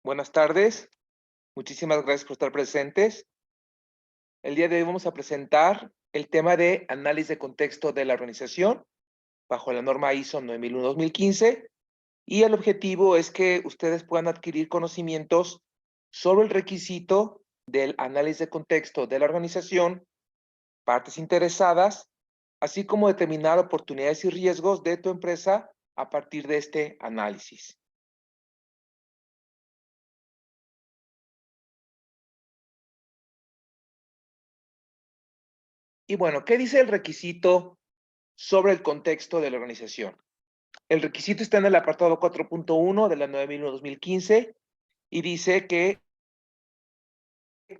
Buenas tardes, muchísimas gracias por estar presentes. El día de hoy vamos a presentar el tema de análisis de contexto de la organización bajo la norma ISO 9001-2015 y el objetivo es que ustedes puedan adquirir conocimientos sobre el requisito del análisis de contexto de la organización, partes interesadas, así como determinar oportunidades y riesgos de tu empresa a partir de este análisis. Y bueno, ¿qué dice el requisito sobre el contexto de la organización? El requisito está en el apartado 4.1 de la 9001-2015 y dice que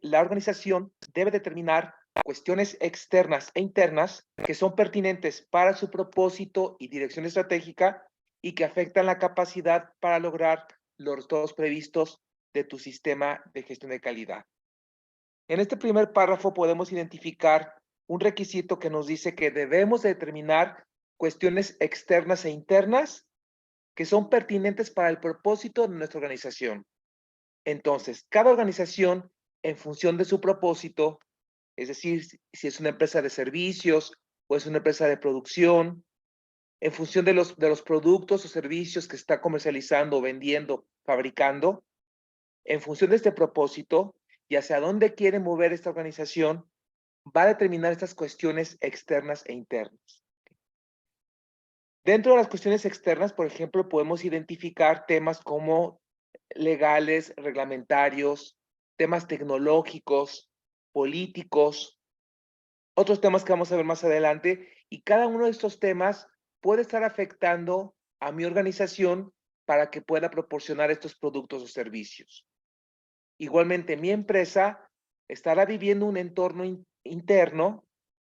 la organización debe determinar cuestiones externas e internas que son pertinentes para su propósito y dirección estratégica y que afectan la capacidad para lograr los resultados previstos de tu sistema de gestión de calidad. En este primer párrafo podemos identificar un requisito que nos dice que debemos determinar cuestiones externas e internas que son pertinentes para el propósito de nuestra organización. Entonces, cada organización, en función de su propósito, es decir, si es una empresa de servicios o es una empresa de producción, en función de los productos o servicios que está comercializando, vendiendo, fabricando, en función de este propósito y hacia dónde quiere mover esta organización, va a determinar estas cuestiones externas e internas. Dentro de las cuestiones externas, por ejemplo, podemos identificar temas como legales, reglamentarios, temas tecnológicos, políticos, otros temas que vamos a ver más adelante, y cada uno de estos temas puede estar afectando a mi organización para que pueda proporcionar estos productos o servicios. Igualmente, mi empresa estará viviendo un entorno interno,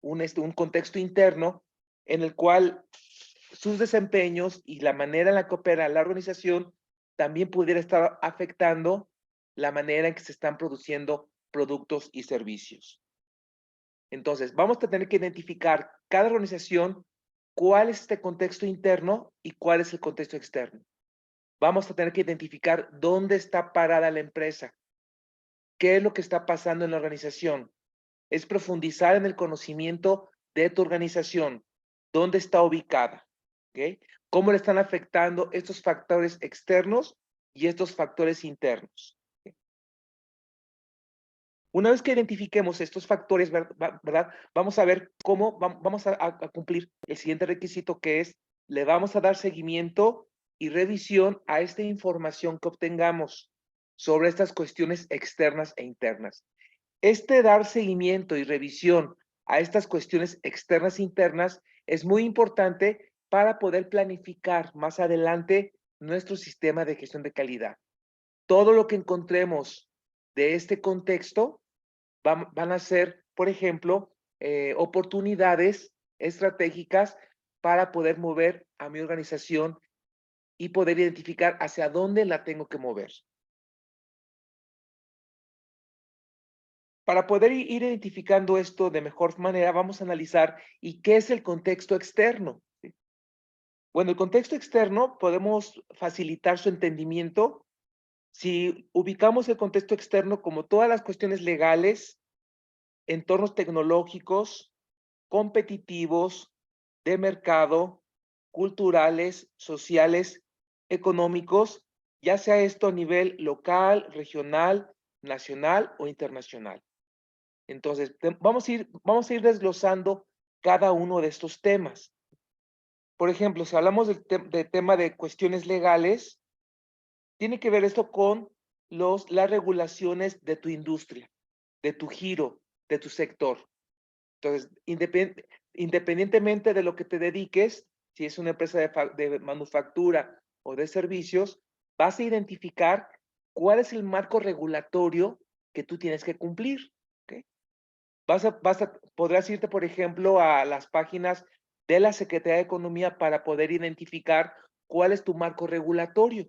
un contexto interno, en el cual sus desempeños y la manera en la que opera la organización también pudiera estar afectando la manera en que se están produciendo productos y servicios. Entonces, vamos a tener que identificar cada organización cuál es este contexto interno y cuál es el contexto externo. Vamos a tener que identificar dónde está parada la empresa, qué es lo que está pasando en la organización. Es profundizar en el conocimiento de tu organización, dónde está ubicada, ¿ok? Cómo le están afectando estos factores externos y estos factores internos. ¿Ok? Una vez que identifiquemos estos factores, ¿verdad? Vamos a ver cómo vamos a cumplir el siguiente requisito, que es, le vamos a dar seguimiento y revisión a esta información que obtengamos sobre estas cuestiones externas e internas. Este dar seguimiento y revisión a estas cuestiones externas e internas es muy importante para poder planificar más adelante nuestro sistema de gestión de calidad. Todo lo que encontremos de este contexto van a ser, por ejemplo, oportunidades estratégicas para poder mover a mi organización y poder identificar hacia dónde la tengo que mover. Para poder ir identificando esto de mejor manera, vamos a analizar y qué es el contexto externo. ¿Sí? Bueno, el contexto externo podemos facilitar su entendimiento si ubicamos el contexto externo como todas las cuestiones legales, entornos tecnológicos, competitivos, de mercado, culturales, sociales, económicos, ya sea esto a nivel local, regional, nacional o internacional. Entonces, vamos a ir desglosando cada uno de estos temas. Por ejemplo, si hablamos del tema de cuestiones legales, tiene que ver esto con las regulaciones de tu industria, de tu giro, de tu sector. Entonces, independientemente de lo que te dediques, si es una empresa de manufactura o de servicios, vas a identificar cuál es el marco regulatorio que tú tienes que cumplir. ¿Ok? Podrás irte, por ejemplo, a las páginas de la Secretaría de Economía para poder identificar cuál es tu marco regulatorio,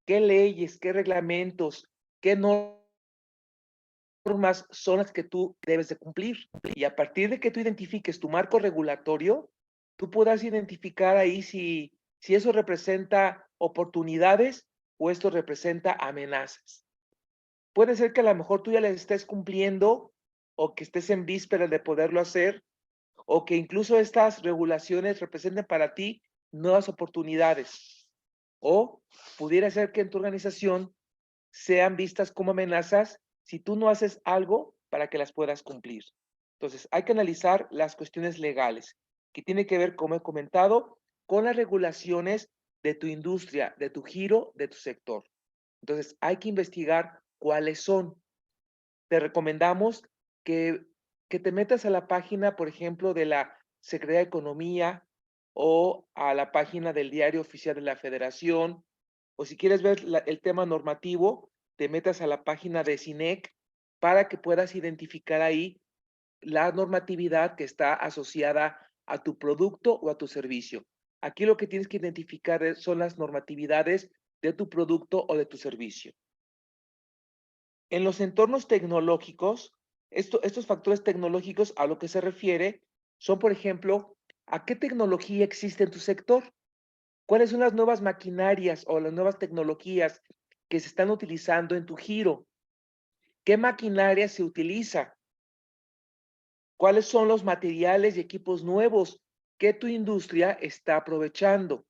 qué leyes, qué reglamentos, qué normas son las que tú debes de cumplir. Y a partir de que tú identifiques tu marco regulatorio, tú podrás identificar ahí si eso representa oportunidades o esto representa amenazas. Puede ser que a lo mejor tú ya les estés cumpliendo o que estés en vísperas de poderlo hacer o que incluso estas regulaciones representen para ti nuevas oportunidades. O pudiera ser que en tu organización sean vistas como amenazas si tú no haces algo para que las puedas cumplir. Entonces, hay que analizar las cuestiones legales, que tiene que ver, como he comentado, con las regulaciones de tu industria, de tu giro, de tu sector. Entonces, hay que investigar cuáles son. Te recomendamos que, que te metas a la página, por ejemplo, de la Secretaría de Economía o a la página del Diario Oficial de la Federación, o si quieres ver el tema normativo, te metas a la página de SINEC para que puedas identificar ahí la normatividad que está asociada a tu producto o a tu servicio. Aquí lo que tienes que identificar son las normatividades de tu producto o de tu servicio. En los entornos tecnológicos, estos factores tecnológicos a lo que se refiere son, por ejemplo, ¿a qué tecnología existe en tu sector? ¿Cuáles son las nuevas maquinarias o las nuevas tecnologías que se están utilizando en tu giro? ¿Qué maquinaria se utiliza? ¿Cuáles son los materiales y equipos nuevos que tu industria está aprovechando?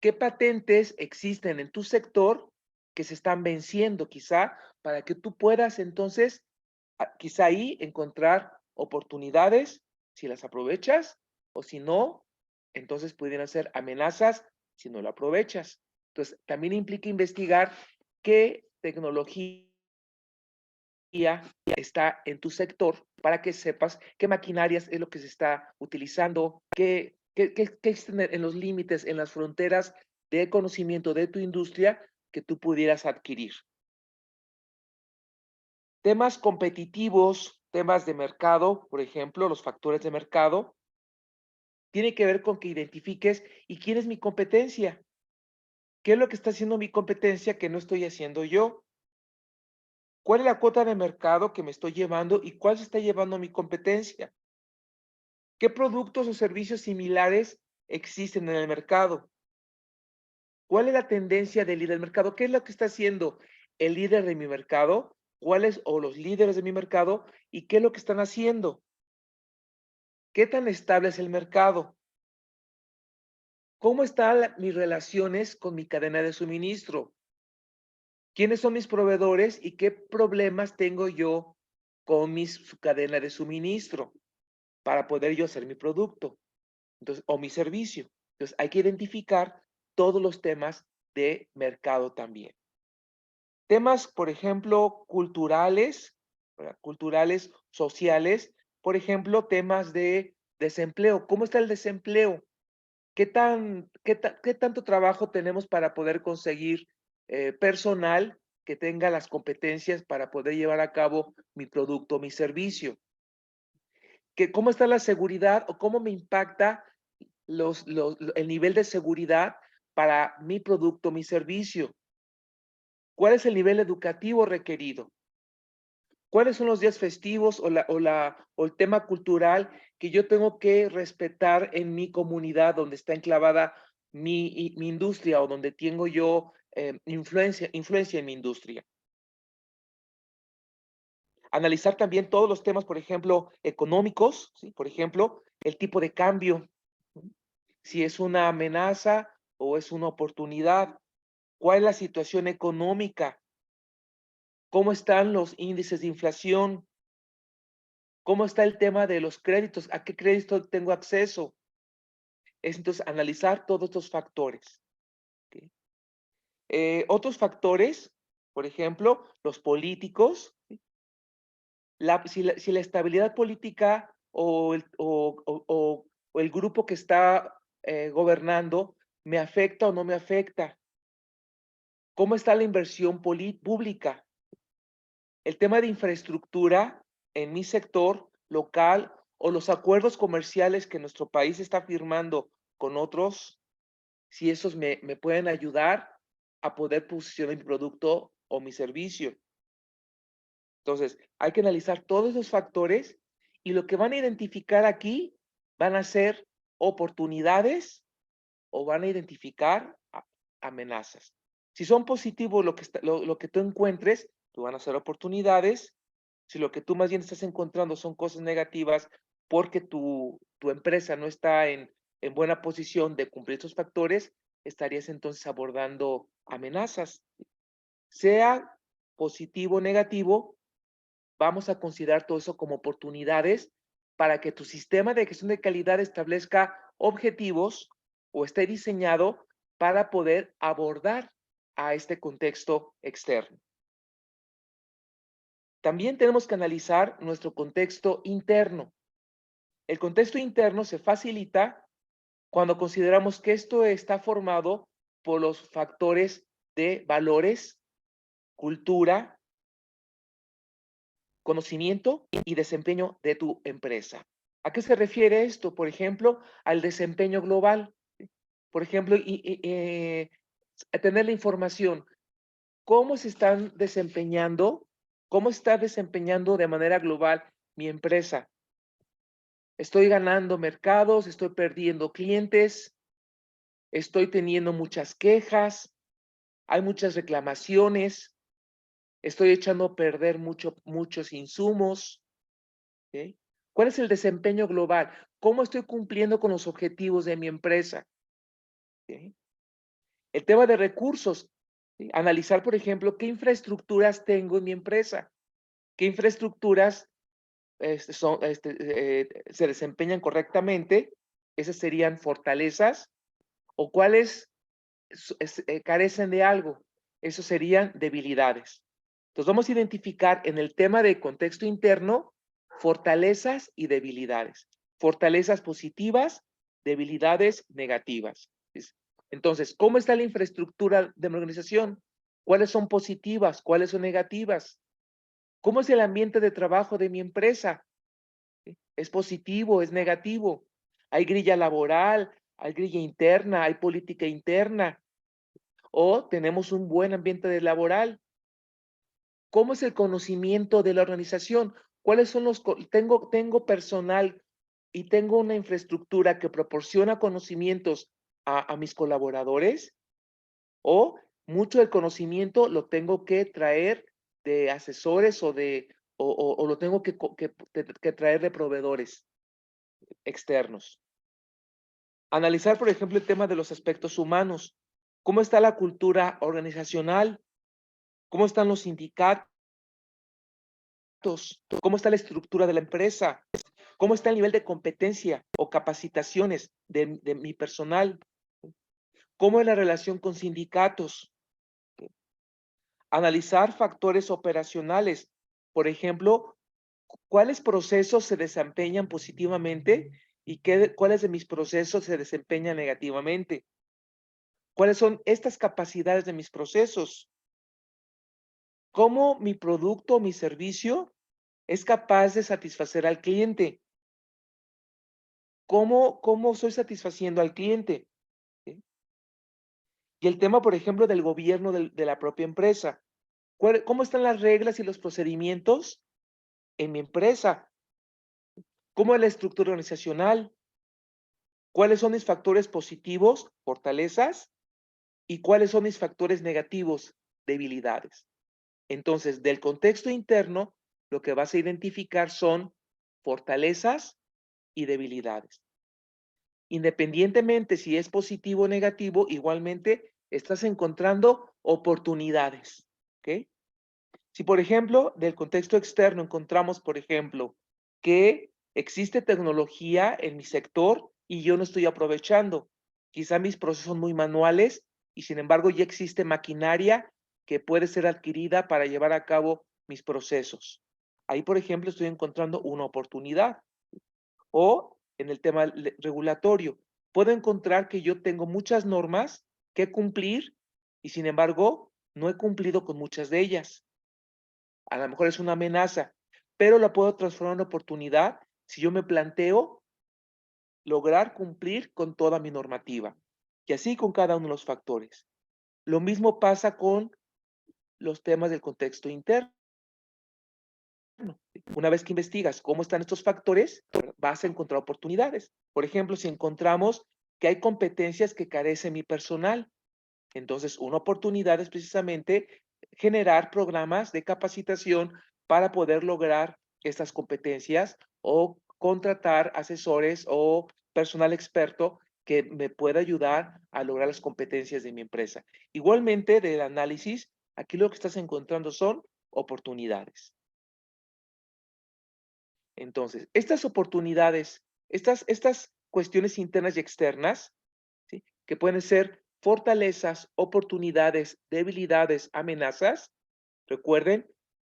¿Qué patentes existen en tu sector que se están venciendo quizá para que tú puedas entonces quizá ahí encontrar oportunidades si las aprovechas o si no, entonces pudieran ser amenazas si no lo aprovechas? Entonces, también implica investigar qué tecnología está en tu sector para que sepas qué maquinarias es lo que se está utilizando, qué existen en los límites, en las fronteras de conocimiento de tu industria que tú pudieras adquirir. Temas competitivos, temas de mercado, por ejemplo, los factores de mercado, tiene que ver con que identifiques y quién es mi competencia. ¿Qué es lo que está haciendo mi competencia que no estoy haciendo yo? ¿Cuál es la cuota de mercado que me estoy llevando y cuál se está llevando mi competencia? ¿Qué productos o servicios similares existen en el mercado? ¿Cuál es la tendencia del líder del mercado? ¿Qué es lo que está haciendo el líder de mi mercado? ¿Cuáles o los líderes de mi mercado? ¿Y qué es lo que están haciendo? ¿Qué tan estable es el mercado? ¿Cómo están mis relaciones con mi cadena de suministro? ¿Quiénes son mis proveedores y qué problemas tengo yo con su cadena de suministro para poder yo hacer mi producto? Entonces, o mi servicio. Entonces, hay que identificar todos los temas de mercado también. Temas, por ejemplo, culturales, ¿verdad? Culturales, sociales, por ejemplo, temas de desempleo. ¿Cómo está el desempleo? ¿Qué tanto trabajo tenemos para poder conseguir personal que tenga las competencias para poder llevar a cabo mi producto, mi servicio? ¿Cómo está la seguridad o cómo me impacta el nivel de seguridad para mi producto, mi servicio? ¿Cuál es el nivel educativo requerido? ¿Cuáles son los días festivos o el tema cultural que yo tengo que respetar en mi comunidad donde está enclavada mi industria o donde tengo yo influencia en mi industria? Analizar también todos los temas, por ejemplo, económicos, ¿sí? Por ejemplo, el tipo de cambio, ¿sí? Si es una amenaza o es una oportunidad. ¿Cuál es la situación económica? ¿Cómo están los índices de inflación? ¿Cómo está el tema de los créditos? ¿A qué crédito tengo acceso? Es entonces analizar todos estos factores. ¿Ok? Otros factores, por ejemplo, los políticos, ¿sí? Si la estabilidad política o el grupo que está gobernando me afecta o no me afecta. ¿Cómo está la inversión pública? El tema de infraestructura en mi sector local o los acuerdos comerciales que nuestro país está firmando con otros, si esos me pueden ayudar a poder posicionar mi producto o mi servicio. Entonces, hay que analizar todos esos factores y lo que van a identificar aquí van a ser oportunidades o van a identificar amenazas. Si son positivos lo que tú encuentres, tú van a ser oportunidades. Si lo que tú más bien estás encontrando son cosas negativas porque tu empresa no está en buena posición de cumplir estos factores, estarías entonces abordando amenazas. Sea positivo o negativo, vamos a considerar todo eso como oportunidades para que tu sistema de gestión de calidad establezca objetivos o esté diseñado para poder abordar a este contexto externo. También tenemos que analizar nuestro contexto interno. El contexto interno se facilita cuando consideramos que esto está formado por los factores de valores, cultura, conocimiento y desempeño de tu empresa. ¿A qué se refiere esto? Por ejemplo, al desempeño global. Por ejemplo, tener la información, cómo se están desempeñando, cómo está desempeñando de manera global mi empresa. Estoy ganando mercados, estoy perdiendo clientes, estoy teniendo muchas quejas, hay muchas reclamaciones, estoy echando a perder muchos insumos. ¿Ok? ¿Cuál es el desempeño global? ¿Cómo estoy cumpliendo con los objetivos de mi empresa? ¿Ok? El tema de recursos. ¿Sí? Analizar, por ejemplo, qué infraestructuras tengo en mi empresa, qué infraestructuras se desempeñan correctamente, esas serían fortalezas, o cuáles carecen de algo, esos serían debilidades. Entonces vamos a identificar en el tema de contexto interno fortalezas y debilidades. Fortalezas positivas, debilidades negativas. Entonces, ¿cómo está la infraestructura de mi organización? ¿Cuáles son positivas? ¿Cuáles son negativas? ¿Cómo es el ambiente de trabajo de mi empresa? ¿Es positivo? ¿Es negativo? ¿Hay grilla laboral? ¿Hay grilla interna? ¿Hay política interna? ¿O tenemos un buen ambiente laboral? ¿Cómo es el conocimiento de la organización? ¿Cuáles son tengo personal y tengo una infraestructura que proporciona conocimientos a mis colaboradores? ¿O mucho del conocimiento lo tengo que traer de asesores o lo tengo que traer de proveedores externos? Analizar, por ejemplo, el tema de los aspectos humanos. ¿Cómo está la cultura organizacional? ¿Cómo están los sindicatos? ¿Cómo está la estructura de la empresa? ¿Cómo está el nivel de competencia o capacitaciones de mi personal? ¿Cómo es la relación con sindicatos? Analizar factores operacionales. Por ejemplo, ¿cuáles procesos se desempeñan positivamente y cuáles de mis procesos se desempeñan negativamente? ¿Cuáles son estas capacidades de mis procesos? ¿Cómo mi producto o mi servicio es capaz de satisfacer al cliente? ¿Cómo estoy satisfaciendo al cliente? ¿Sí? Y el tema, por ejemplo, del gobierno de la propia empresa. ¿Cómo están las reglas y los procedimientos en mi empresa? ¿Cómo es la estructura organizacional? ¿Cuáles son mis factores positivos, fortalezas? ¿Y cuáles son mis factores negativos, debilidades? Entonces, del contexto interno, lo que vas a identificar son fortalezas y debilidades. Independientemente si es positivo o negativo, igualmente estás encontrando oportunidades. ¿Ok? Si, por ejemplo, del contexto externo encontramos, por ejemplo, que existe tecnología en mi sector y yo no estoy aprovechando. Quizá mis procesos son muy manuales y sin embargo ya existe maquinaria que puede ser adquirida para llevar a cabo mis procesos. Ahí, por ejemplo, estoy encontrando una oportunidad. O en el tema regulatorio, puedo encontrar que yo tengo muchas normas que cumplir y sin embargo no he cumplido con muchas de ellas. A lo mejor es una amenaza, pero la puedo transformar en oportunidad si yo me planteo lograr cumplir con toda mi normativa. Y así con cada uno de los factores. Lo mismo pasa con los temas del contexto interno. Una vez que investigas cómo están estos factores, vas a encontrar oportunidades. Por ejemplo, si encontramos que hay competencias que carece mi personal, Entonces, una oportunidad es precisamente generar programas de capacitación para poder lograr estas competencias o contratar asesores o personal experto que me pueda ayudar a lograr las competencias de mi empresa. Igualmente, del análisis, aquí lo que estás encontrando son oportunidades. Entonces, estas oportunidades, estas cuestiones internas y externas, ¿sí? Que pueden ser fortalezas, oportunidades, debilidades, amenazas. Recuerden,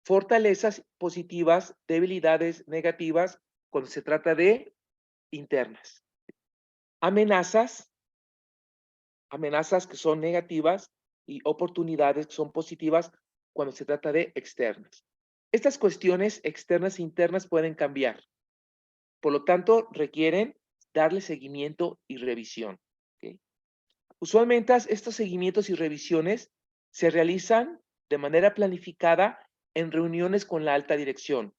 fortalezas positivas, debilidades negativas cuando se trata de internas. Amenazas, amenazas que son negativas y oportunidades que son positivas cuando se trata de externas. Estas cuestiones externas e internas pueden cambiar. Por lo tanto, requieren darle seguimiento y revisión. ¿Ok? Usualmente estos seguimientos y revisiones se realizan de manera planificada en reuniones con la alta dirección,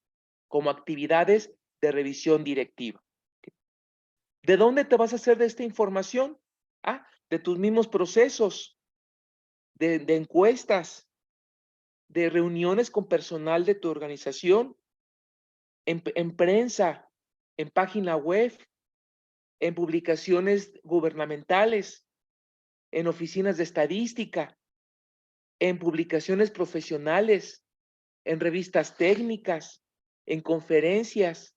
como actividades de revisión directiva. ¿De dónde te vas a hacer de esta información? Ah, de tus mismos procesos, de encuestas, de reuniones con personal de tu organización, en prensa, en página web, en publicaciones gubernamentales, en oficinas de estadística, en publicaciones profesionales, en revistas técnicas, en conferencias,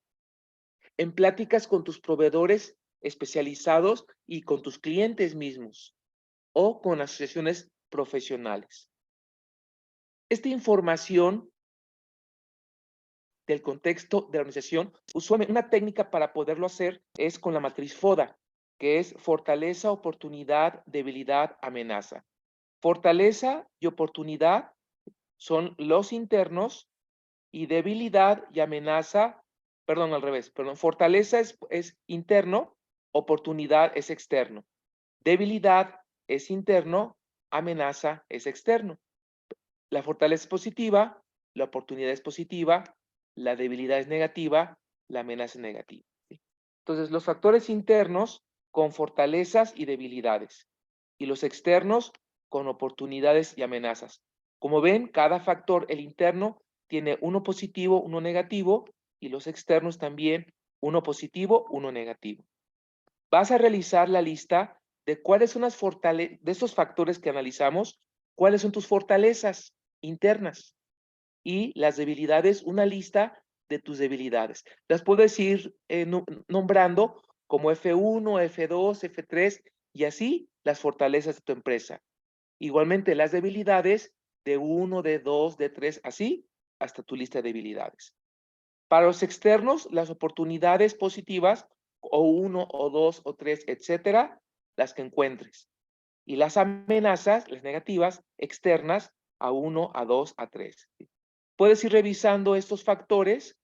en pláticas con tus proveedores especializados y con tus clientes mismos o con asociaciones profesionales. Esta información del contexto de la organización, usualmente una técnica para poderlo hacer es con la matriz FODA, que es fortaleza, oportunidad, debilidad, amenaza. Fortaleza y oportunidad son los internos y debilidad y amenaza, perdón, al revés, perdón, fortaleza es interno, oportunidad es externo. Debilidad es interno, amenaza es externo. La fortaleza es positiva, la oportunidad es positiva, la debilidad es negativa, la amenaza es negativa. ¿Sí? Entonces, los factores internos con fortalezas y debilidades y los externos con oportunidades y amenazas. Como ven, cada factor, el interno, tiene uno positivo, uno negativo y los externos también, uno positivo, uno negativo. Vas a realizar la lista de cuáles son las fortalezas, de esos factores que analizamos, cuáles son tus fortalezas internas y las debilidades, una lista de tus debilidades. Las puedes ir nombrando como F1, F2, F3 y así las fortalezas de tu empresa. Igualmente las debilidades de 1, de 2, de 3, así hasta tu lista de debilidades. Para los externos, las oportunidades positivas o 1 o 2 o 3, etcétera, las que encuentres. Y las amenazas, las negativas, externas, a 1, a 2, a 3. Puedes ir revisando estos factores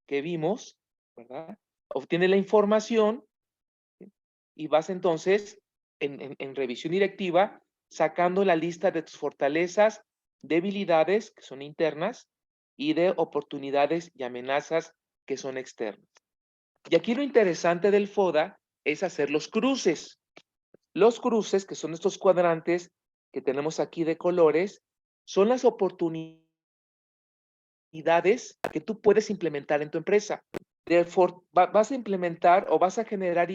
que vimos, ¿verdad? Obtienes la información, ¿sí? Y vas entonces en revisión directiva sacando la lista de tus fortalezas, debilidades, que son internas, y de oportunidades y amenazas, que son externas. Y aquí lo interesante del FODA es hacer los cruces. Los cruces, que son estos cuadrantes que tenemos aquí de colores, son las oportunidades que tú puedes implementar en tu empresa. Vas a implementar o vas a generar,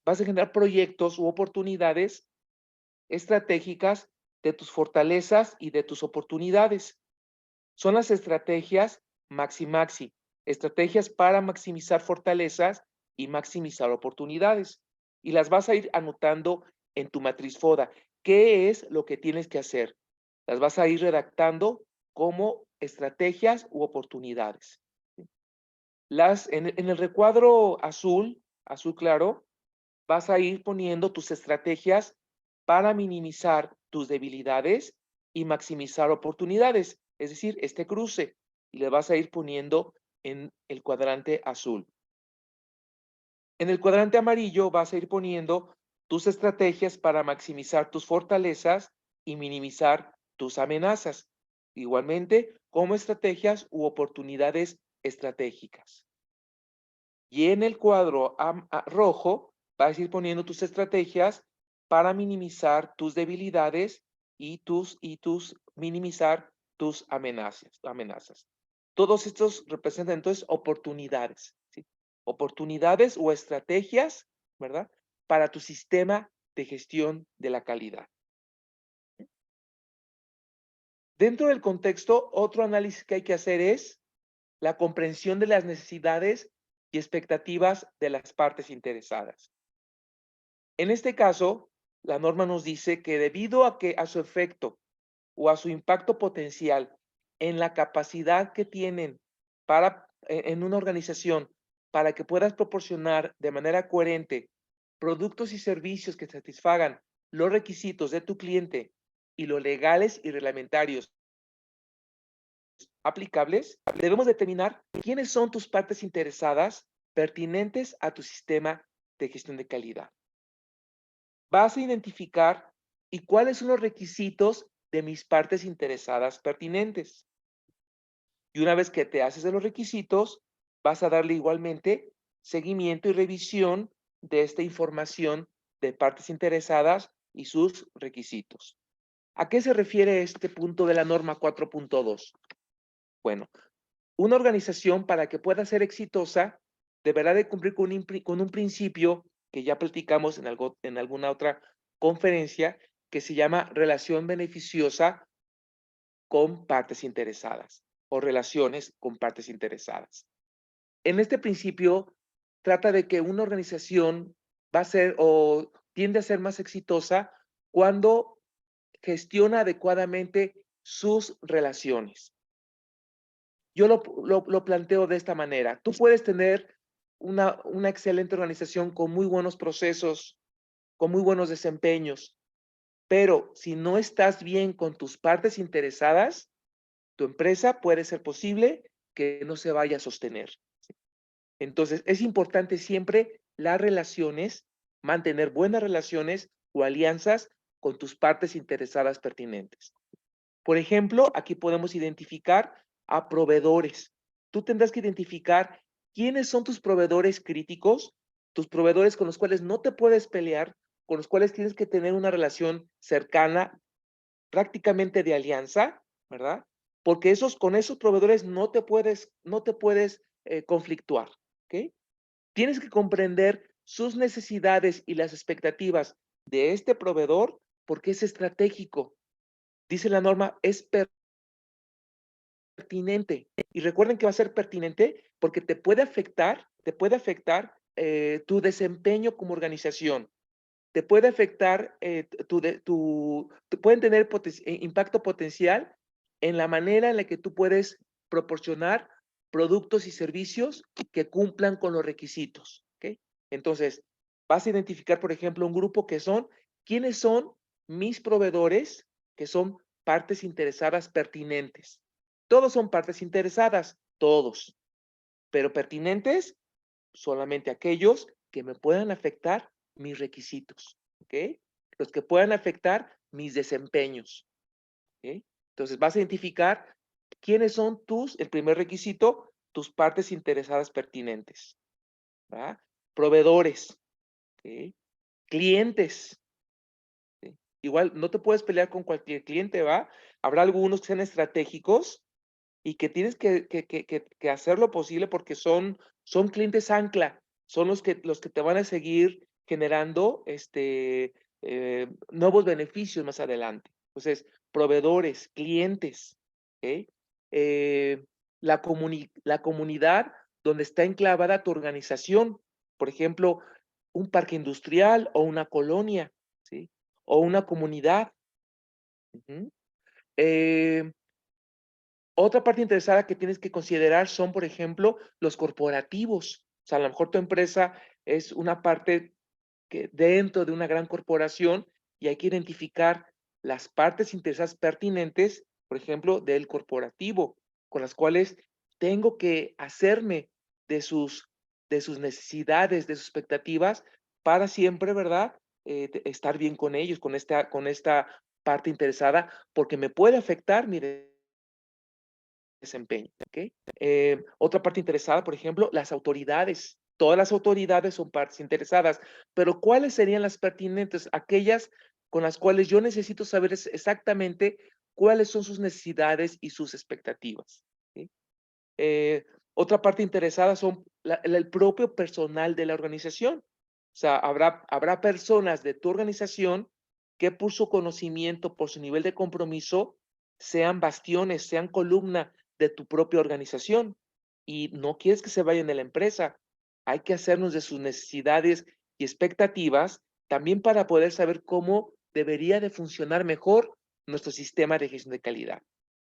vas a generar proyectos u oportunidades estratégicas de tus fortalezas y de tus oportunidades. Son las estrategias maxi-maxi, estrategias para maximizar fortalezas y maximizar oportunidades. Y las vas a ir anotando en tu matriz FODA. ¿Qué es lo que tienes que hacer? Las vas a ir redactando como estrategias u oportunidades. En el recuadro azul claro, vas a ir poniendo tus estrategias para minimizar tus debilidades y maximizar oportunidades, es decir, este cruce, y le vas a ir poniendo en el cuadrante azul. En el cuadrante amarillo vas a ir poniendo tus estrategias para maximizar tus fortalezas y minimizar tus amenazas, igualmente como estrategias u oportunidades estratégicas. Y en el cuadro rojo vas a ir poniendo tus estrategias para minimizar tus debilidades minimizar tus amenazas. Todos estos representan entonces oportunidades, ¿sí? Oportunidades o estrategias, ¿verdad? Para tu sistema de gestión de la calidad. Dentro del contexto, otro análisis que hay que hacer es la comprensión de las necesidades y expectativas de las partes interesadas. En este caso, la norma nos dice que debido a su efecto o a su impacto potencial en la capacidad que tienen en una organización para que puedas proporcionar de manera coherente productos y servicios que satisfagan los requisitos de tu cliente y los legales y reglamentarios aplicables, debemos determinar quiénes son tus partes interesadas pertinentes a tu sistema de gestión de calidad. Vas a identificar y cuáles son los requisitos de mis partes interesadas pertinentes. Y una vez que te haces de los requisitos, vas a darle igualmente seguimiento y revisión de esta información de partes interesadas y sus requisitos. ¿A qué se refiere este punto de la norma 4.2? Bueno, una organización para que pueda ser exitosa deberá de cumplir con un principio que ya platicamos en alguna otra conferencia que se llama relación beneficiosa con partes interesadas o relaciones con partes interesadas. En este principio trata de que una organización va a ser o tiende a ser más exitosa cuando gestiona adecuadamente sus relaciones. Yo lo planteo de esta manera. Tú puedes tener una excelente organización con muy buenos procesos, con muy buenos desempeños, pero si no estás bien con tus partes interesadas, tu empresa puede ser posible que no se vaya a sostener. Entonces, es importante siempre las relaciones, mantener buenas relaciones o alianzas con tus partes interesadas pertinentes. Por ejemplo, aquí podemos identificar a proveedores. Tú tendrás que identificar quiénes son tus proveedores críticos, tus proveedores con los cuales no te puedes pelear, con los cuales tienes que tener una relación cercana, prácticamente de alianza, ¿verdad? Porque con esos proveedores no te puedes conflictuar, ¿ok? Tienes que comprender sus necesidades y las expectativas de este proveedor porque es estratégico. Dice la norma, es pertinente. Y recuerden que va a ser pertinente porque te puede afectar tu desempeño como organización. Te puede afectar, pueden tener impacto potencial en la manera en la que tú puedes proporcionar productos y servicios que cumplan con los requisitos, ¿ok? Entonces, vas a identificar, por ejemplo, un grupo ¿quiénes son mis proveedores que son partes interesadas pertinentes? Todos son partes interesadas, todos, pero pertinentes solamente aquellos que me puedan afectar mis requisitos, ¿ok? Los que puedan afectar mis desempeños, ¿ok? Entonces vas a identificar quiénes son el primer requisito, tus partes interesadas pertinentes, ¿verdad? Proveedores, ¿ok? Clientes, ¿sí? Igual no te puedes pelear con cualquier cliente, ¿va? Habrá algunos que sean estratégicos y que tienes que hacer lo posible porque son clientes ancla, son los que te van a seguir generando nuevos beneficios más adelante. Entonces, proveedores, clientes, ¿ok? Eh, la comunidad donde está enclavada tu organización, por ejemplo, un parque industrial o una colonia, ¿sí? O una comunidad. Ujú. Eh, Otra parte interesada que tienes que considerar son, por ejemplo, los corporativos. O sea, a lo mejor tu empresa es una parte que dentro de una gran corporación y hay que identificar las partes interesadas pertinentes, por ejemplo, del corporativo, con las cuales tengo que hacerme de sus necesidades, de sus expectativas, para siempre, ¿verdad? Estar bien con ellos, con esta parte interesada, porque me puede afectar mi desempeño, ¿ok? Otra parte interesada, por ejemplo, las autoridades. Todas las autoridades son partes interesadas, pero ¿cuáles serían las pertinentes? Aquellas con las cuales yo necesito saber exactamente cuáles son sus necesidades y sus expectativas, ¿sí? Otra parte interesada son el propio personal de la organización. O sea, habrá personas de tu organización que por su conocimiento, por su nivel de compromiso, sean bastiones, sean columna de tu propia organización. Y no quieres que se vayan de la empresa. Hay que hacernos de sus necesidades y expectativas también para poder saber cómo debería de funcionar mejor nuestro sistema de gestión de calidad.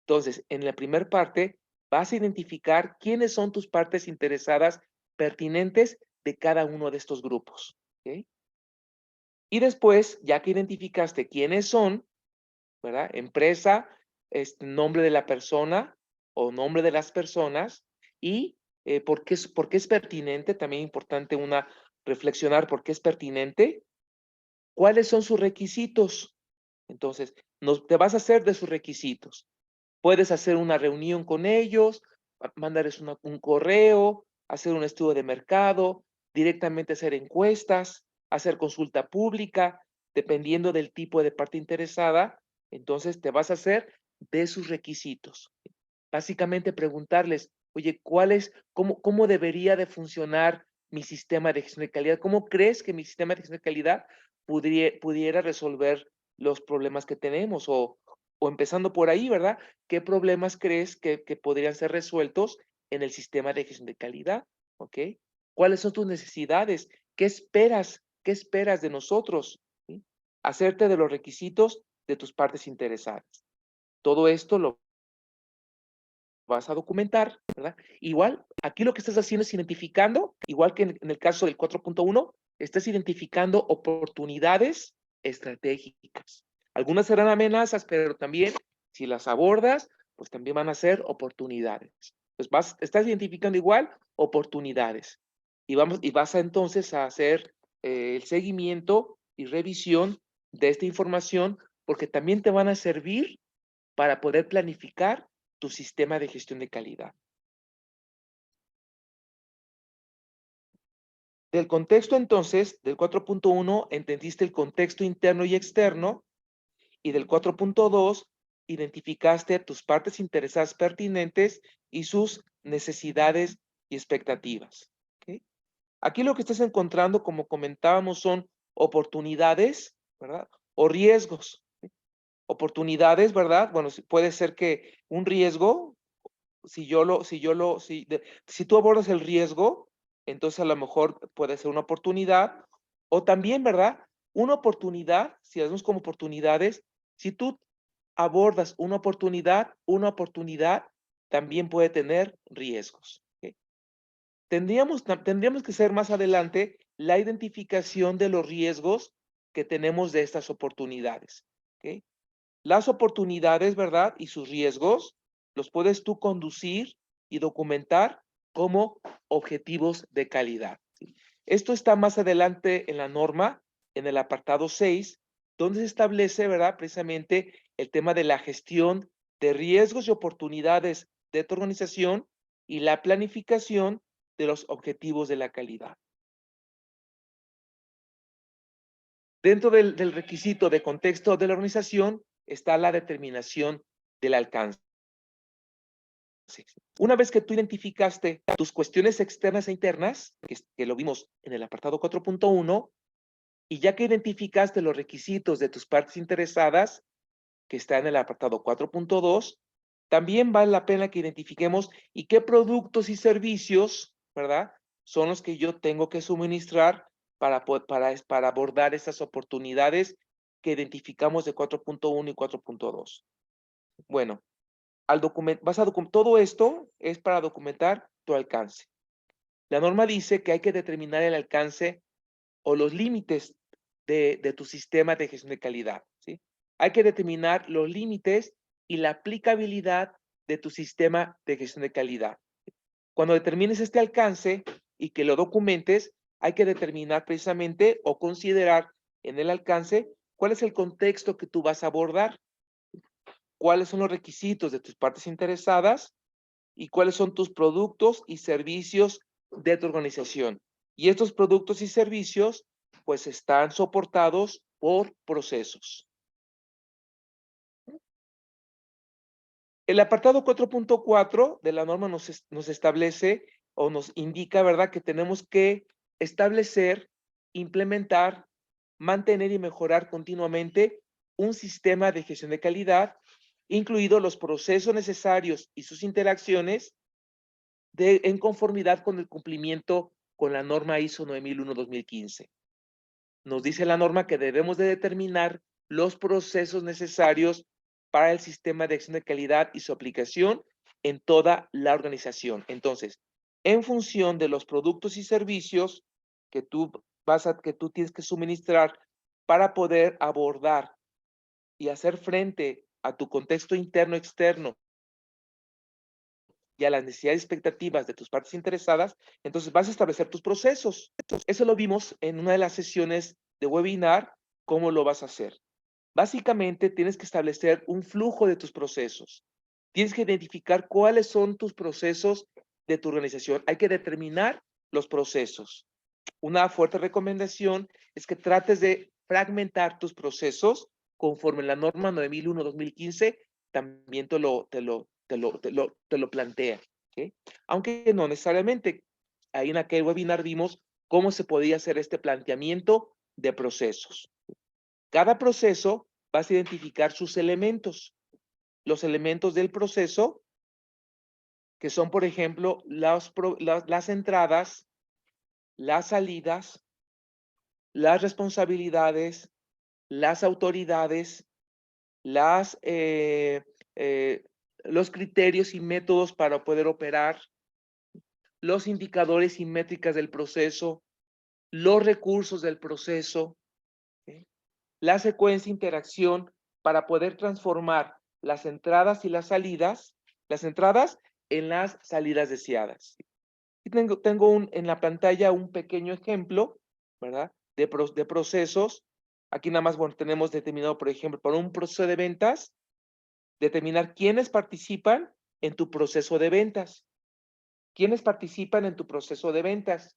Entonces, en la primera parte, vas a identificar quiénes son tus partes interesadas pertinentes de cada uno de estos grupos, ¿ok? Y después, ya que identificaste quiénes son, ¿verdad? Empresa, nombre de la persona o nombre de las personas y por qué es pertinente, también importante reflexionar por qué es pertinente, cuáles son sus requisitos. Entonces, te vas a hacer de sus requisitos. Puedes hacer una reunión con ellos, mandarles un correo, hacer un estudio de mercado, directamente hacer encuestas, hacer consulta pública, dependiendo del tipo de parte interesada, entonces te vas a hacer de sus requisitos. Básicamente preguntarles, oye, cómo debería de funcionar mi sistema de gestión de calidad? ¿Cómo crees que mi sistema de gestión de calidad pudiera resolver los problemas que tenemos? O empezando por ahí, ¿verdad? ¿Qué problemas crees que podrían ser resueltos en el sistema de gestión de calidad? ¿Ok? ¿Cuáles son tus necesidades? ¿Qué esperas? ¿Qué esperas de nosotros? ¿Sí? Hacerte de los requisitos de tus partes interesadas. Todo esto lo vas a documentar, ¿verdad? Igual, aquí lo que estás haciendo es identificando, igual que en el caso del 4.1, estás identificando oportunidades estratégicas. Algunas serán amenazas, pero también, si las abordas, pues también van a ser oportunidades. Entonces, estás identificando igual oportunidades. Y vas entonces a hacer el seguimiento y revisión de esta información, porque también te van a servir para poder planificar tu sistema de gestión de calidad. Del contexto, entonces, del 4.1, entendiste el contexto interno y externo, y del 4.2, identificaste tus partes interesadas pertinentes y sus necesidades y expectativas. ¿Okay? Aquí lo que estás encontrando, como comentábamos, son oportunidades, ¿verdad? O riesgos. ¿Sí? Oportunidades, ¿verdad? Bueno, puede ser que un riesgo, si tú abordas el riesgo, entonces a lo mejor puede ser una oportunidad, o también, ¿verdad? Una oportunidad, si hacemos como oportunidades, si tú abordas una oportunidad también puede tener riesgos. ¿Ok? Tendríamos que hacer más adelante la identificación de los riesgos que tenemos de estas oportunidades. ¿Ok? Las oportunidades, ¿verdad? Y sus riesgos los puedes tú conducir y documentar como objetivos de calidad. ¿Sí? Esto está más adelante en la norma, en el apartado 6, donde se establece, ¿verdad? Precisamente el tema de la gestión de riesgos y oportunidades de tu organización y la planificación de los objetivos de la calidad. Dentro del requisito de contexto de la organización está la determinación del alcance. Una vez que tú identificaste tus cuestiones externas e internas, que lo vimos en el apartado 4.1, y ya que identificaste los requisitos de tus partes interesadas, que está en el apartado 4.2, también vale la pena que identifiquemos y qué productos y servicios, ¿verdad? Son los que yo tengo que suministrar para abordar esas oportunidades que identificamos de 4.1 y 4.2. Bueno, todo esto es para documentar tu alcance. La norma dice que hay que determinar el alcance o los límites de tu sistema de gestión de calidad, ¿sí? Hay que determinar los límites y la aplicabilidad de tu sistema de gestión de calidad. Cuando determines este alcance y que lo documentes, hay que determinar precisamente o considerar en el alcance cuál es el contexto que tú vas a abordar, cuáles son los requisitos de tus partes interesadas y cuáles son tus productos y servicios de tu organización. Y estos productos y servicios, pues, están soportados por procesos. El apartado 4.4 de la norma nos establece o nos indica, ¿verdad?, que tenemos que establecer, implementar, mantener y mejorar continuamente un sistema de gestión de calidad, incluidos los procesos necesarios y sus interacciones en conformidad con el cumplimiento con la norma ISO 9001-2015. Nos dice la norma que debemos de determinar los procesos necesarios para el sistema de acción de calidad y su aplicación en toda la organización. Entonces, en función de los productos y servicios que tú tienes que suministrar para poder abordar y hacer frente a tu contexto interno externo y a las necesidades y expectativas de tus partes interesadas, entonces vas a establecer tus procesos. Eso lo vimos en una de las sesiones de webinar, cómo lo vas a hacer. Básicamente, tienes que establecer un flujo de tus procesos. Tienes que identificar cuáles son tus procesos de tu organización. Hay que determinar los procesos. Una fuerte recomendación es que trates de fragmentar tus procesos conforme la norma 9001-2015 también te lo plantea. ¿Okay? Aunque no necesariamente. Ahí en aquel webinar vimos cómo se podía hacer este planteamiento de procesos. Cada proceso vas a identificar sus elementos. Los elementos del proceso, que son, por ejemplo, las entradas, las salidas, las responsabilidades, las autoridades, las, los criterios y métodos para poder operar, los indicadores y métricas del proceso, los recursos del proceso, ¿sí? La secuencia de interacción para poder transformar las entradas y las entradas en las salidas deseadas. Y tengo en la pantalla un pequeño ejemplo, ¿verdad? De procesos. Aquí nada más, bueno, tenemos determinado, por ejemplo, para un proceso de ventas, determinar quiénes participan en tu proceso de ventas. ¿Quiénes participan en tu proceso de ventas?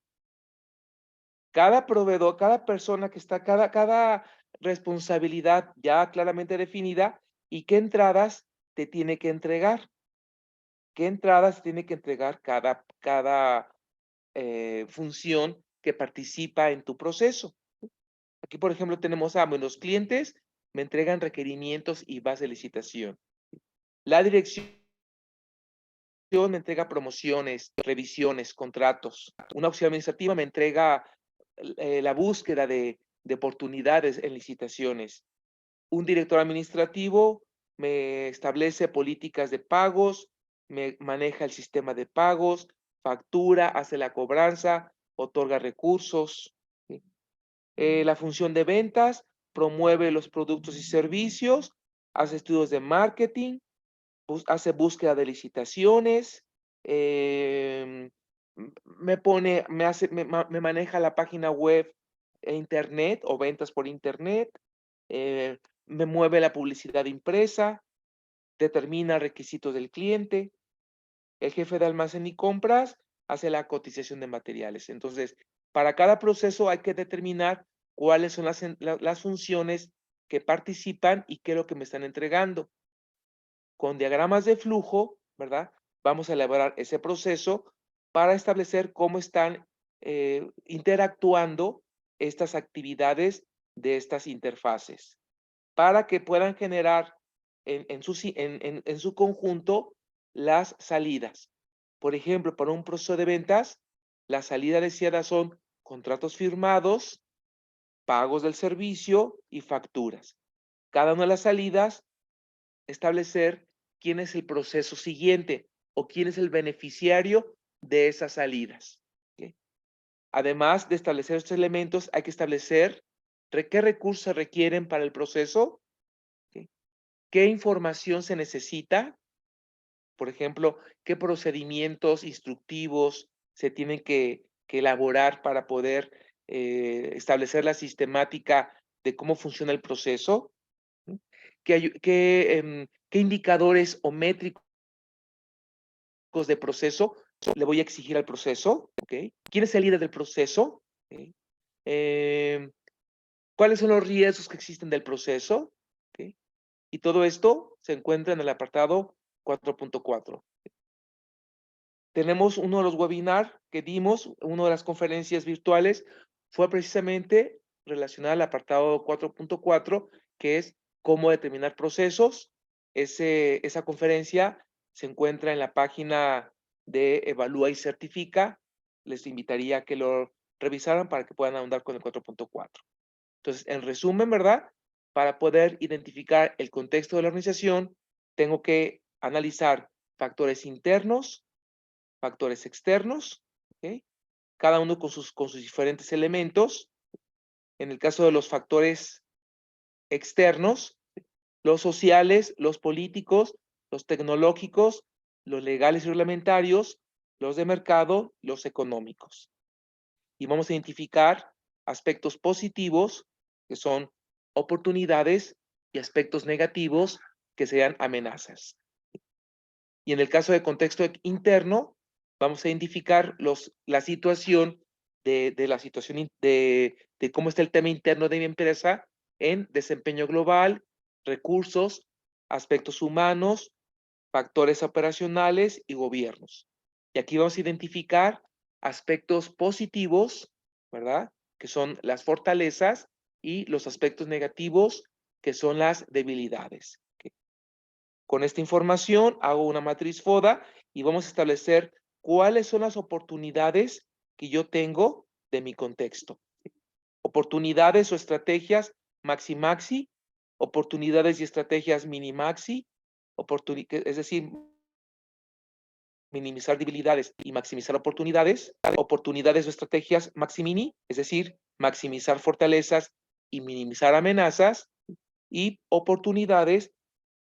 Cada proveedor, cada persona que está, cada responsabilidad ya claramente definida y qué entradas te tiene que entregar. ¿Qué entradas tiene que entregar cada función que participa en tu proceso? Aquí, por ejemplo, tenemos los clientes me entregan requerimientos y base de licitación. La dirección me entrega promociones, revisiones, contratos. Una auxiliar administrativa me entrega la búsqueda de oportunidades en licitaciones. Un director administrativo me establece políticas de pagos, me maneja el sistema de pagos, factura, hace la cobranza, otorga recursos. ¿Sí? La función de ventas promueve los productos y servicios, hace estudios de marketing, hace búsqueda de licitaciones, me maneja la página web e internet o ventas por internet, me mueve la publicidad impresa, determina requisitos del cliente, el jefe de almacén y compras hace la cotización de materiales. Entonces, para cada proceso hay que determinar cuáles son las funciones que participan y qué es lo que me están entregando. Con diagramas de flujo, ¿verdad? Vamos a elaborar ese proceso para establecer cómo están interactuando estas actividades de estas interfaces, para que puedan generar en su conjunto las salidas. Por ejemplo, para un proceso de ventas, la salida deseada son contratos firmados, pagos del servicio y facturas. Cada una de las salidas, establecer quién es el proceso siguiente o quién es el beneficiario de esas salidas. ¿Okay? Además de establecer estos elementos, hay que establecer qué recursos se requieren para el proceso, ¿okay? Qué información se necesita, por ejemplo, qué procedimientos instructivos se tienen que elaborar para poder establecer la sistemática de cómo funciona el proceso, ¿sí? ¿Qué indicadores o métricos de proceso le voy a exigir al proceso? ¿Okay? ¿Quién es el líder del proceso? ¿Okay? ¿Cuáles son los riesgos que existen del proceso? ¿Okay? Y todo esto se encuentra en el apartado 4.4. Tenemos uno de los webinars que dimos, una de las conferencias virtuales, fue precisamente relacionada al apartado 4.4, que es cómo determinar procesos. Esa conferencia se encuentra en la página de Evalúa y Certifica. Les invitaría a que lo revisaran para que puedan ahondar con el 4.4. Entonces, en resumen, ¿verdad? Para poder identificar el contexto de la organización, tengo que analizar factores internos, factores externos, ¿okay? Cada uno con sus diferentes elementos. En el caso de los factores externos, los sociales, los políticos, los tecnológicos, los legales y reglamentarios, los de mercado, los económicos. Y vamos a identificar aspectos positivos, que son oportunidades, y aspectos negativos, que sean amenazas. Y en el caso de contexto interno, vamos a identificar la situación de cómo está el tema interno de mi empresa en desempeño global, recursos, aspectos humanos, factores operacionales y gobiernos. Y aquí vamos a identificar aspectos positivos, ¿verdad? Que son las fortalezas, y los aspectos negativos, que son las debilidades. ¿Okay? Con esta información hago una matriz FODA y vamos a establecer cuáles son las oportunidades que yo tengo de mi contexto. Oportunidades o estrategias maxi-maxi, oportunidades y estrategias mini-maxi, es decir, minimizar debilidades y maximizar oportunidades, oportunidades o estrategias maxi-mini, es decir, maximizar fortalezas y minimizar amenazas, y oportunidades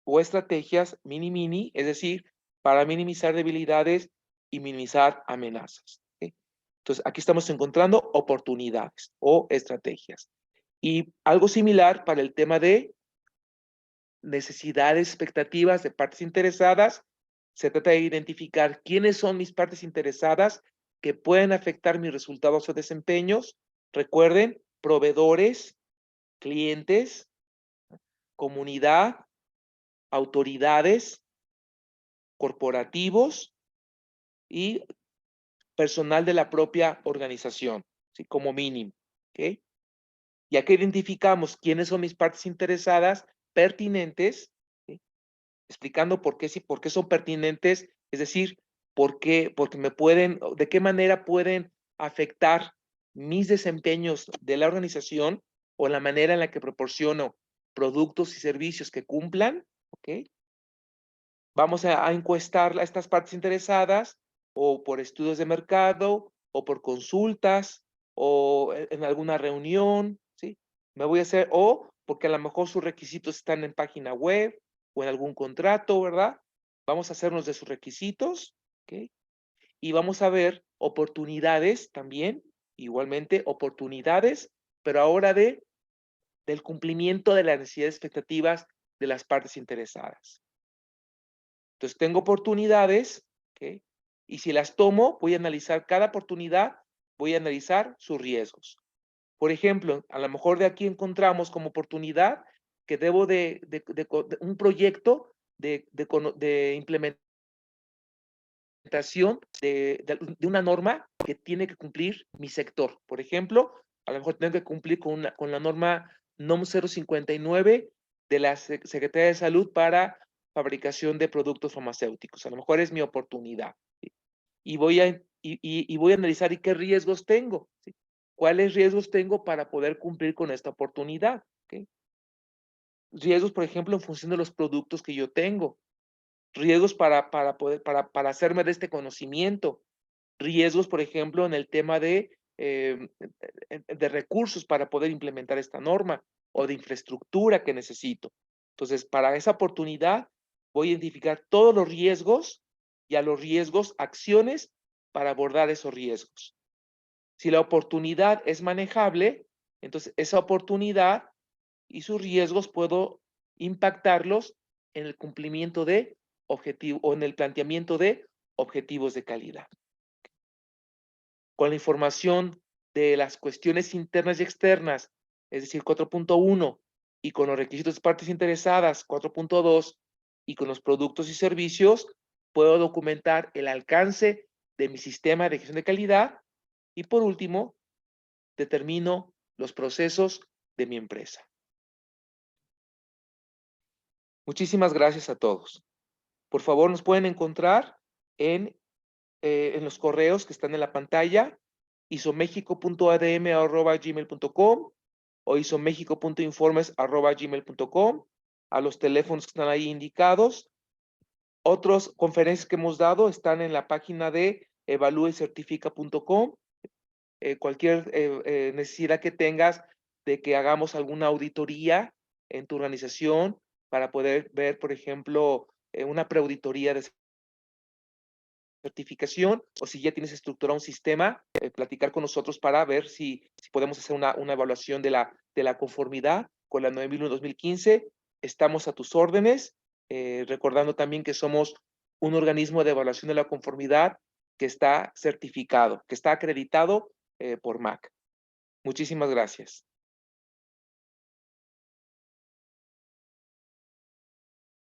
o estrategias mini-mini, es decir, para minimizar debilidades y minimizar amenazas. ¿Okay? Entonces, aquí estamos encontrando oportunidades o estrategias. Y algo similar para el tema de necesidades, expectativas de partes interesadas. Se trata de identificar quiénes son mis partes interesadas que pueden afectar mis resultados o desempeños. Recuerden, proveedores, clientes, comunidad, autoridades, corporativos y personal de la propia organización, ¿sí? Como mínimo. ¿Okay? Ya que identificamos quiénes son mis partes interesadas pertinentes, ¿sí? Explicando por qué son pertinentes, es decir, porque de qué manera pueden afectar mis desempeños de la organización o la manera en la que proporciono productos y servicios que cumplan. ¿Ok? Vamos a encuestar a estas partes interesadas, o por estudios de mercado, o por consultas, o en alguna reunión, ¿sí? O porque a lo mejor sus requisitos están en página web o en algún contrato, ¿verdad? Vamos a hacernos de sus requisitos, ¿ok? Y vamos a ver oportunidades también, igualmente oportunidades, pero ahora del cumplimiento de las necesidades expectativas de las partes interesadas. Entonces, tengo oportunidades, ¿okay? Y si las tomo, voy a analizar cada oportunidad, voy a analizar sus riesgos. Por ejemplo, a lo mejor de aquí encontramos como oportunidad que debo de un proyecto de implementación de una norma que tiene que cumplir mi sector. Por ejemplo, a lo mejor tengo que cumplir con la norma NOM 059 de la Secretaría de Salud para fabricación de productos farmacéuticos. A lo mejor es mi oportunidad. ¿Sí? Y voy a analizar qué riesgos tengo. ¿Sí? ¿Cuáles riesgos tengo para poder cumplir con esta oportunidad? ¿Okay? Riesgos, por ejemplo, en función de los productos que yo tengo. Riesgos para hacerme de este conocimiento. Riesgos, por ejemplo, en el tema de recursos para poder implementar esta norma, o de infraestructura que necesito. Entonces, para esa oportunidad, voy a identificar todos los riesgos, y a los riesgos, acciones para abordar esos riesgos. Si la oportunidad es manejable, entonces esa oportunidad y sus riesgos puedo impactarlos en el cumplimiento de objetivo, o en el planteamiento de objetivos de calidad. Con la información de las cuestiones internas y externas, es decir, 4.1, y con los requisitos de partes interesadas, 4.2, y con los productos y servicios, puedo documentar el alcance de mi sistema de gestión de calidad y, por último, determino los procesos de mi empresa. Muchísimas gracias a todos. Por favor, nos pueden encontrar en los correos que están en la pantalla, isomexico.adm@gmail.com o isomexico.informes@gmail.com, a los teléfonos que están ahí indicados. Otras conferencias que hemos dado están en la página de evaluecertifica.com. Cualquier necesidad que tengas de que hagamos alguna auditoría en tu organización para poder ver, por ejemplo, una preauditoría de certificación, o si ya tienes estructurado un sistema, platicar con nosotros para ver si podemos hacer una evaluación de la conformidad con la 9001-2015. Estamos a tus órdenes, recordando también que somos un organismo de evaluación de la conformidad que está certificado, que está acreditado por MAC. Muchísimas gracias.